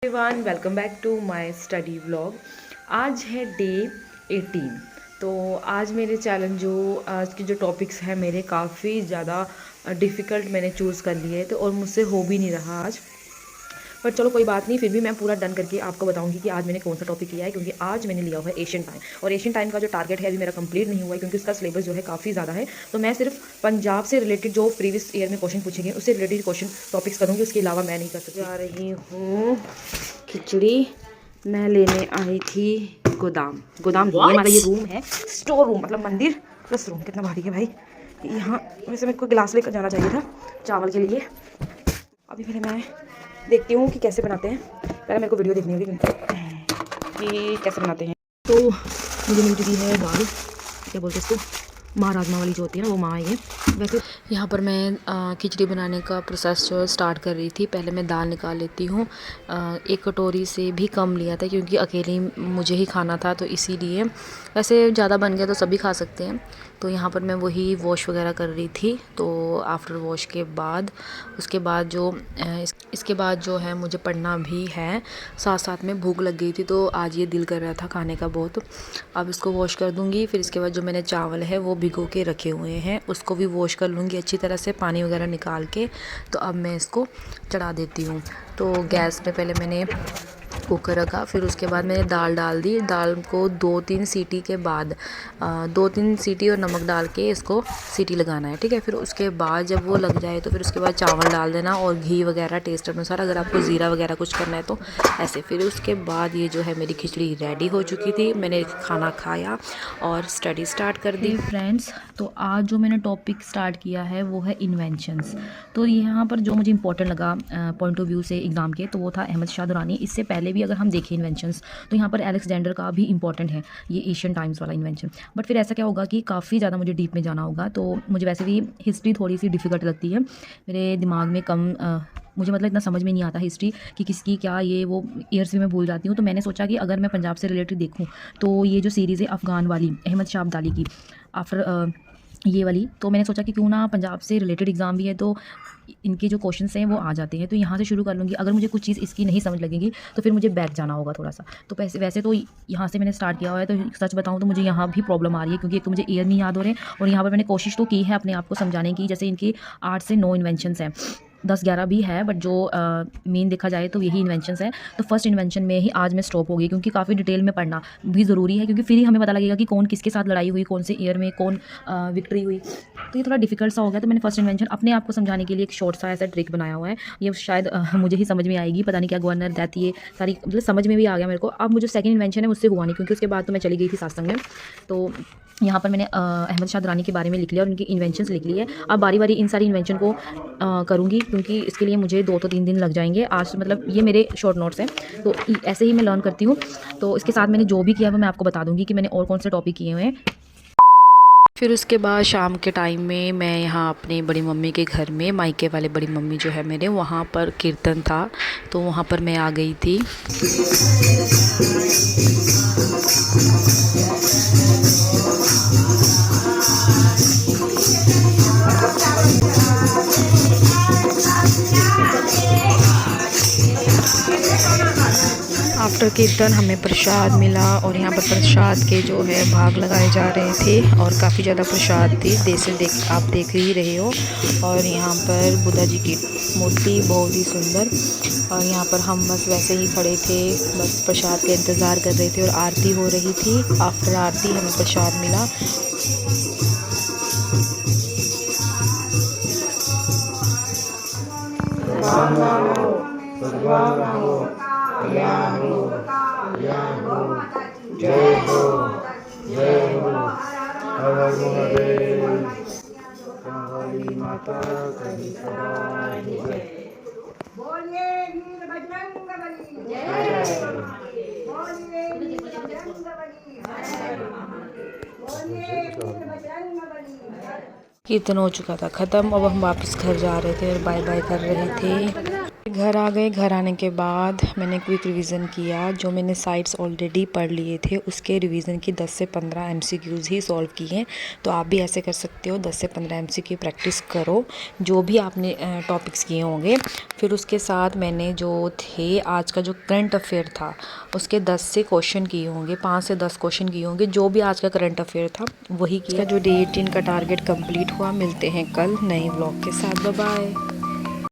Everyone, welcome back to my study vlog. आज है day 18। तो आज मेरे चैलेंज आज के जो टॉपिक्स हैं मेरे काफ़ी ज़्यादा डिफ़िकल्ट मैंने चूज़ कर लिए थे और मुझसे हो भी नहीं रहा आज। पर चलो कोई बात नहीं, फिर भी मैं पूरा डन करके आपको बताऊंगी कि आज मैंने कौन सा टॉपिक किया है, क्योंकि आज मैंने लिया हुआ है एशियन टाइम। और एशियन टाइम का जो टारगेट है अभी मेरा कंप्लीट नहीं हुआ है, क्योंकि उसका सिलेबस जो है काफ़ी ज़्यादा है। तो मैं सिर्फ पंजाब से रिलेटेड जो प्रीवियस ईयर में क्वेश्चन पूछेंगे उससे रिलेटेड क्वेश्चन टॉपिक्स करूँगी, उसके अलावा मैं नहीं कर सकती। जा रही हूँ खिचड़ी मैं लेने आई थी गोदाम। गोदाम नहीं है हमारा, ये रूम है, स्टोर रूम मतलब मंदिर प्लस रूम। कितना भारी है भाई यहाँ। वैसे मेरे को गिलास लेकर जाना चाहिए था चावल के लिए। अभी पहले मैं देखती हूँ कि कैसे बनाते हैं। पहले मेरे को वीडियो देखनी होगी कि कैसे बनाते हैं। तो मुझे मिल चुकी है दाल, क्या बोलते हैं इसको, माँ राजमा वाली जो होती है ना, वो माँ है। वैसे यहाँ पर मैं खिचड़ी बनाने का प्रोसेस जो स्टार्ट कर रही थी। पहले मैं दाल निकाल लेती हूँ। एक कटोरी से भी कम लिया था, क्योंकि अकेले मुझे ही खाना था, तो इसीलिए। वैसे ज़्यादा बन गया तो सभी खा सकते हैं। तो यहाँ पर मैं वही वॉश वगैरह कर रही थी। तो आफ्टर वॉश के बाद उसके बाद इसके बाद जो है मुझे पढ़ना भी है, साथ साथ में भूख लग गई थी, तो आज ये दिल कर रहा था खाने का बहुत। अब इसको वॉश कर दूँगी। फिर इसके बाद जो मैंने चावल है वो भिगो के रखे हुए हैं, उसको भी वॉश कर लूँगी अच्छी तरह से, पानी वगैरह निकाल के। तो अब मैं इसको चढ़ा देती हूँ। तो गैस पे पहले मैंने कुकर रखा, फिर उसके बाद मैंने दाल डाल दी। दाल को 2-3 सीटी के बाद 2-3 सीटी और नमक डाल के इसको सीटी लगाना है, ठीक है। फिर उसके बाद जब वो लग जाए तो फिर उसके बाद चावल डाल देना और घी वगैरह टेस्ट अनुसार, अगर आपको ज़ीरा वगैरह कुछ करना है तो ऐसे। फिर उसके बाद ये जो है मेरी खिचड़ी रेडी हो चुकी थी। मैंने खाना खाया और स्टडी स्टार्ट कर दी। फ्रेंड्स, तो आज जो मैंने टॉपिक स्टार्ट किया है वो है इन्वेंशंस। तो यहाँ पर जो मुझे इंपॉर्टेंट लगा पॉइंट ऑफ व्यू से एग्ज़ाम के, तो वो था अहमद शाह दुरानी। इससे पहले भी अगर हम देखें इन्वेंशंस, तो यहाँ पर अलेक्जेंडर का भी इंपॉर्टेंट है, ये एशियन टाइम्स वाला इन्वेंशन। बट फिर ऐसा क्या होगा कि काफ़ी ज़्यादा मुझे डीप में जाना होगा। तो मुझे वैसे भी हिस्ट्री थोड़ी सी डिफ़िकल्ट लगती है, मेरे दिमाग में कम मुझे मतलब इतना समझ में नहीं आता हिस्ट्री कि किसकी क्या ये वो ईयर्स भी मैं भूल जाती हूँ। तो मैंने सोचा कि अगर मैं पंजाब से रिलेटेड देखूँ तो ये जो सीरीज़ है अफ़गान वाली, अहमद शाह अब्दाली की, आफ्टर ये वाली, तो मैंने सोचा कि क्यों ना पंजाब से रिलेटेड एग्ज़ाम भी है तो इनके जो क्वेश्चंस हैं वो आ जाते हैं। तो यहाँ से शुरू कर लूँगी। अगर मुझे कुछ चीज़ इसकी नहीं समझ लगेगी तो फिर मुझे बैक जाना होगा थोड़ा सा। तो वैसे तो यहाँ से मैंने स्टार्ट किया हुआ है, तो सच बताऊँ तो मुझे यहाँ भी प्रॉब्लम आ रही है, क्योंकि एक तो मुझे ईयर नहीं याद हो रहे हैं, और यहाँ पर मैंने कोशिश तो की है अपने आप को समझाने की। जैसे इनकी 8 से 9 इन्वेंशंस हैं, 10-11 भी है, बट जो मेन देखा जाए तो यही इन्वेंशंस है। तो फर्स्ट इन्वेंशन में ही आज मैं स्टॉप हो गई, क्योंकि काफ़ी डिटेल में पढ़ना भी ज़रूरी है, क्योंकि फिर ही हमें पता लगेगा कि कौन किसके साथ लड़ाई हुई, कौन से ईयर में कौन विक्ट्री हुई। तो ये थोड़ा डिफिकल्ट सा हो गया। तो मैंने फर्स्ट इन्वेंशन अपने आप को समझाने के लिए एक शॉर्ट सा ऐसा ट्रिक बनाया हुआ है। ये शायद मुझे ही समझ में आएगी, पता नहीं क्या गवर्नर डेथ, ये सारी मतलब समझ में भी आ गया मेरे को। अब मुझे सेकंड इन्वेंशन है मुझसे हुआ नहीं, क्योंकि उसके बाद तो मैं चली गई थी सत्संग में। तो यहाँ पर मैंने अहमद शाह दुरानी के बारे में लिख लिया और उनकी इन्वेंशंस लिख ली है। अब बारी बारी इन सारी इन्वेंशन को करूँगी, क्योंकि इसके लिए मुझे 2 तो 3 दिन लग जाएंगे। आज मतलब ये मेरे शॉर्ट नोट्स हैं, तो ऐसे ही मैं लर्न करती हूँ। तो इसके साथ मैंने जो भी किया वो मैं आपको बता दूँगी कि मैंने और कौन से टॉपिक किए हुए हैं। फिर उसके बाद शाम के टाइम में मैं यहाँ अपने बड़ी मम्मी के घर में, मायके वाले बड़ी मम्मी जो है मेरे, वहाँ पर कीर्तन था, तो वहाँ पर मैं आ गई थी। आफ्टर कीर्तन हमें प्रसाद मिला, और यहाँ पर प्रसाद के जो है भाग लगाए जा रहे थे, और काफ़ी ज़्यादा प्रसाद थी। आप देख ही रहे हो। और यहाँ पर बुद्धा जी की मूर्ति बहुत ही सुंदर। और यहाँ पर हम बस वैसे ही खड़े थे, बस प्रसाद का इंतज़ार कर रहे थे, और आरती हो रही थी। आफ्टर आरती हमें प्रसाद मिला। जय हो, जय हो, हर हर महादेव, काली माता की जय। बोलिए वीर बजरंगबली जय, बोलिए वीर बजरंगबली जय, बोलिए वीर बजरंगबली जय। कीर्तन हो चुका था ख़त्म। अब हम वापस घर जा रहे थे और बाय बाय कर रहे थे। घर आ गए। घर आने के बाद मैंने क्विक रिवीजन किया। जो मैंने साइट्स ऑलरेडी पढ़ लिए थे उसके रिवीजन की 10 से 15 एमसीक्यूज़ ही सॉल्व किए हैं। तो आप भी ऐसे कर सकते हो, 10 से 15 एमसीक्यू प्रैक्टिस करो जो भी आपने टॉपिक्स किए होंगे। फिर उसके साथ मैंने जो थे आज का जो करंट अफेयर था उसके 10 से क्वेश्चन किए होंगे, 5 से 10 क्वेश्चन किए होंगे। जो भी आज का करंट अफेयर था वही किया। जो डे 18 का टारगेट कंप्लीट हुआ। मिलते हैं कल नए व्लॉग के साथ। Bye bye.